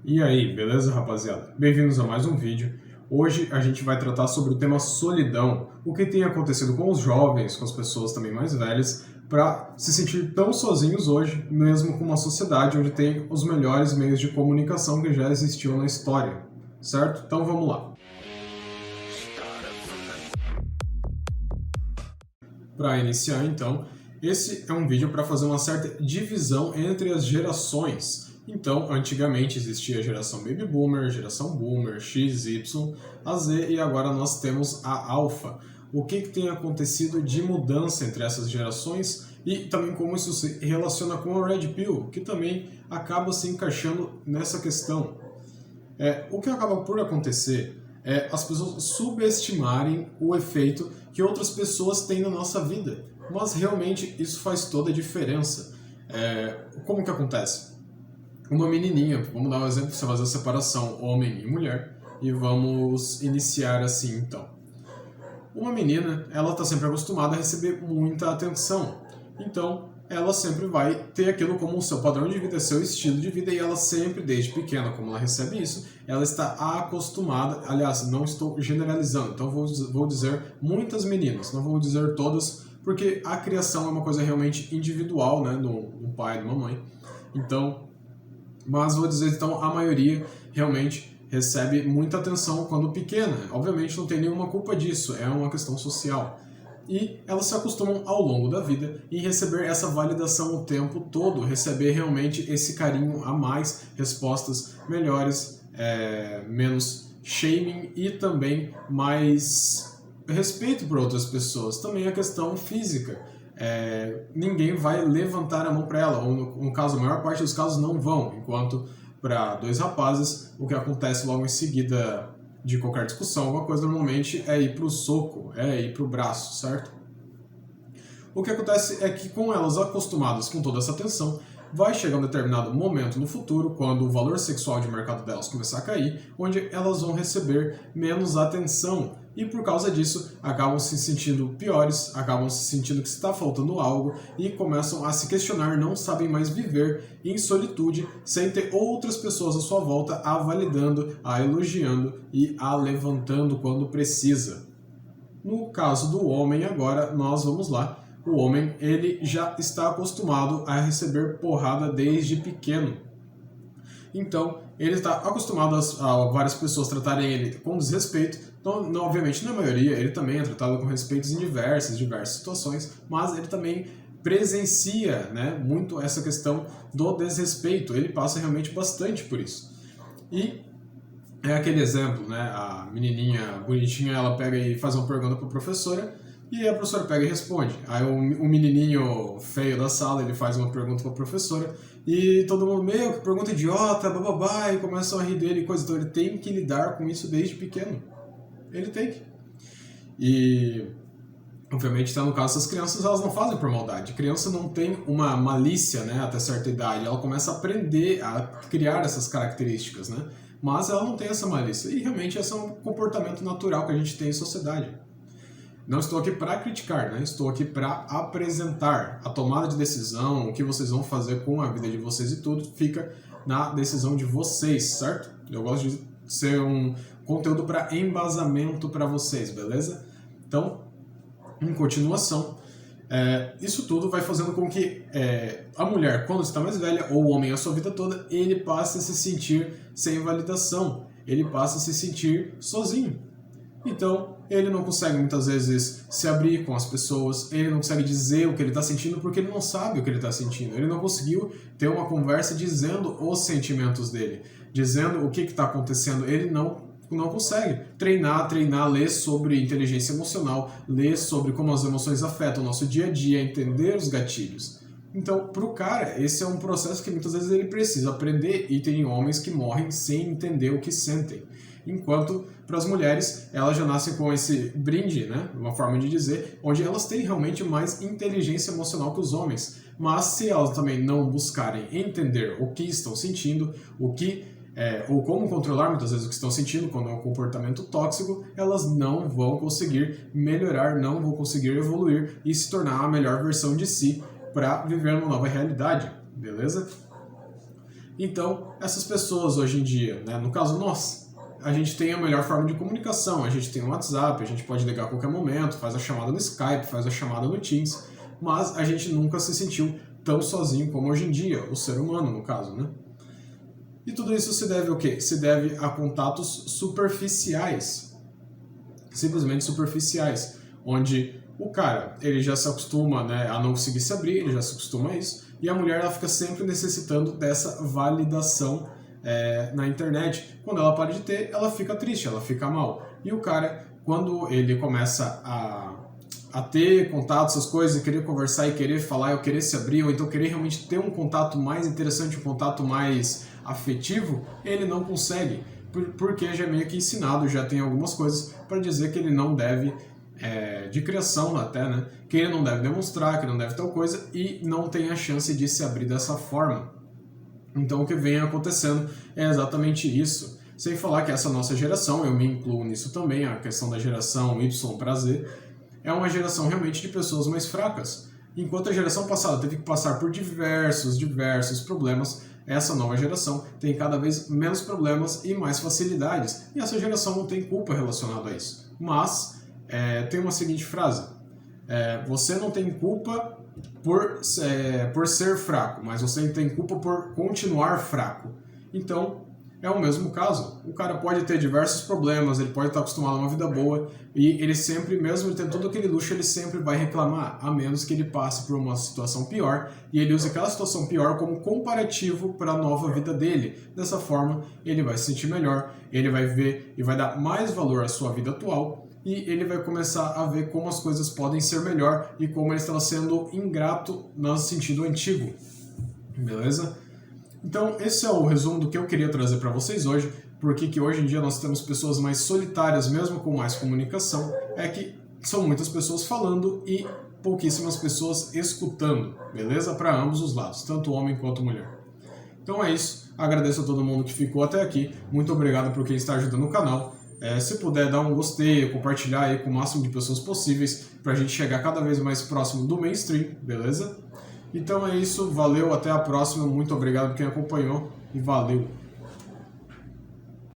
E aí, beleza, rapaziada? Bem-vindos a mais um vídeo. Hoje a gente vai tratar sobre o tema solidão, o que tem acontecido com os jovens, com as pessoas também mais velhas, para se sentir tão sozinhos hoje, mesmo com uma sociedade onde tem os melhores meios de comunicação que já existiam na história, certo? Então vamos lá. Para iniciar, então, esse é um vídeo para fazer uma certa divisão entre as gerações. Então, antigamente existia a geração Baby Boomer, geração Boomer, X, Y, a Z e agora nós temos a Alpha. O que tem acontecido de mudança entre essas gerações e também como isso se relaciona com a Red Pill, que também acaba se encaixando nessa questão. O que acaba por acontecer é as pessoas subestimarem o efeito que outras pessoas têm na nossa vida. Mas realmente isso faz toda a diferença. Como que acontece? Uma menininha, vamos dar um exemplo, você fazer a separação homem e mulher, e vamos iniciar assim então. Uma menina, ela está sempre acostumada a receber muita atenção, então ela sempre vai ter aquilo como o seu padrão de vida, seu estilo de vida, e ela sempre, desde pequena, como ela recebe isso, ela está acostumada, aliás, não estou generalizando, então vou dizer muitas meninas, não vou dizer todas, porque a criação é uma coisa realmente individual, né, do pai e de uma mãe, então... Mas vou dizer, então, a maioria realmente recebe muita atenção quando pequena. Obviamente não tem nenhuma culpa disso, é uma questão social. E elas se acostumam ao longo da vida em receber essa validação o tempo todo, receber realmente esse carinho a mais, respostas melhores, menos shaming e também mais respeito por outras pessoas. Também a questão física. Ninguém vai levantar a mão para ela, ou no caso, a maior parte dos casos não vão, enquanto para dois rapazes, o que acontece logo em seguida de qualquer discussão, alguma coisa normalmente é ir para o soco, é ir para o braço, certo? O que acontece é que com elas acostumadas com toda essa atenção, vai chegar um determinado momento no futuro, quando o valor sexual de mercado delas começar a cair, onde elas vão receber menos atenção e por causa disso acabam se sentindo piores, acabam se sentindo que está faltando algo e começam a se questionar, não sabem mais viver em solitude sem ter outras pessoas à sua volta a validando, a elogiando e a levantando quando precisa. No caso do homem agora, nós vamos lá. O homem, ele já está acostumado a receber porrada desde pequeno. Então, ele está acostumado a várias pessoas tratarem ele com desrespeito. Então, obviamente, na maioria, ele também é tratado com respeitos em diversas situações, mas ele também presencia, né, muito essa questão do desrespeito. Ele passa realmente bastante por isso. E é aquele exemplo, né, a menininha bonitinha, ela pega e faz uma pergunta para a professora, e a professora pega e responde. Aí o menininho feio da sala, ele faz uma pergunta para a professora e todo mundo, meu, que pergunta idiota, bababá, e começam a rir dele e coisa. Então ele tem que lidar com isso desde pequeno. Ele tem que. E, obviamente, tá no caso, essas crianças, elas não fazem por maldade. A criança não tem uma malícia, né, até certa idade. Ela começa a aprender a criar essas características, né? Mas ela não tem essa malícia. E realmente esse é um comportamento natural que a gente tem em sociedade. Não estou aqui para criticar, né? Estou aqui para apresentar a tomada de decisão, o que vocês vão fazer com a vida de vocês e tudo fica na decisão de vocês, certo? Eu gosto de ser um conteúdo para embasamento para vocês, beleza? Então, em continuação, isso tudo vai fazendo com que a mulher, quando está mais velha, ou o homem a sua vida toda, ele passe a se sentir sem validação, ele passa a se sentir sozinho. Então, ele não consegue muitas vezes se abrir com as pessoas, ele não consegue dizer o que ele está sentindo porque ele não sabe o que ele está sentindo. Ele não conseguiu ter uma conversa dizendo os sentimentos dele, dizendo o que está acontecendo. Ele não consegue treinar, ler sobre inteligência emocional, ler sobre como as emoções afetam o nosso dia a dia, entender os gatilhos. Então, para o cara, esse é um processo que muitas vezes ele precisa aprender e tem homens que morrem sem entender o que sentem. Enquanto para as mulheres, elas já nascem com esse brinde, né, uma forma de dizer, onde elas têm realmente mais inteligência emocional que os homens. Mas se elas também não buscarem entender o que estão sentindo, ou como controlar muitas vezes o que estão sentindo quando é um comportamento tóxico, elas não vão conseguir melhorar, não vão conseguir evoluir e se tornar a melhor versão de si para viver uma nova realidade, beleza? Então, essas pessoas hoje em dia, né, no caso nós, a gente tem a melhor forma de comunicação, a gente tem o WhatsApp, a gente pode ligar a qualquer momento, faz a chamada no Skype, faz a chamada no Teams, mas a gente nunca se sentiu tão sozinho como hoje em dia, o ser humano no caso, né? E tudo isso se deve ao quê? Se deve a contatos superficiais, simplesmente superficiais, onde o cara, ele já se acostuma, né, a não conseguir se abrir, ele já se acostuma a isso, e a mulher ela fica sempre necessitando dessa validação na internet. Quando ela para de ter, ela fica triste, ela fica mal. E o cara, quando ele começa a ter contato, essas coisas, e querer conversar e querer falar, ou querer se abrir, ou então querer realmente ter um contato mais interessante, um contato mais afetivo, ele não consegue, porque já é meio que ensinado, já tem algumas coisas para dizer que ele não deve, de criação até, né, que ele não deve demonstrar, que não deve tal coisa, e não tem a chance de se abrir dessa forma. Então o que vem acontecendo é exatamente isso. Sem falar que essa nossa geração, eu me incluo nisso também, a questão da geração Y para Z, é uma geração realmente de pessoas mais fracas. Enquanto a geração passada teve que passar por diversos problemas, essa nova geração tem cada vez menos problemas e mais facilidades. E essa geração não tem culpa relacionada a isso. Mas tem uma seguinte frase: você não tem culpa por ser fraco, mas você tem culpa por continuar fraco. Então, é o mesmo caso. O cara pode ter diversos problemas, ele pode estar acostumado a uma vida boa, e ele sempre, mesmo ele tendo todo aquele luxo, ele sempre vai reclamar, a menos que ele passe por uma situação pior, e ele use aquela situação pior como comparativo para a nova vida dele. Dessa forma, ele vai se sentir melhor, ele vai ver e vai dar mais valor à sua vida atual, e ele vai começar a ver como as coisas podem ser melhor e como ele estava sendo ingrato no sentido antigo. Beleza? Então, esse é o resumo do que eu queria trazer para vocês hoje. Porque que hoje em dia nós temos pessoas mais solitárias, mesmo com mais comunicação, é que são muitas pessoas falando e pouquíssimas pessoas escutando, beleza? Para ambos os lados, tanto homem quanto mulher. Então é isso, agradeço a todo mundo que ficou até aqui, muito obrigado por quem está ajudando o canal. Se puder dar um gostei, compartilhar aí com o máximo de pessoas possíveis, para a gente chegar cada vez mais próximo do mainstream, beleza? Então é isso, valeu, até a próxima, muito obrigado por quem acompanhou e valeu!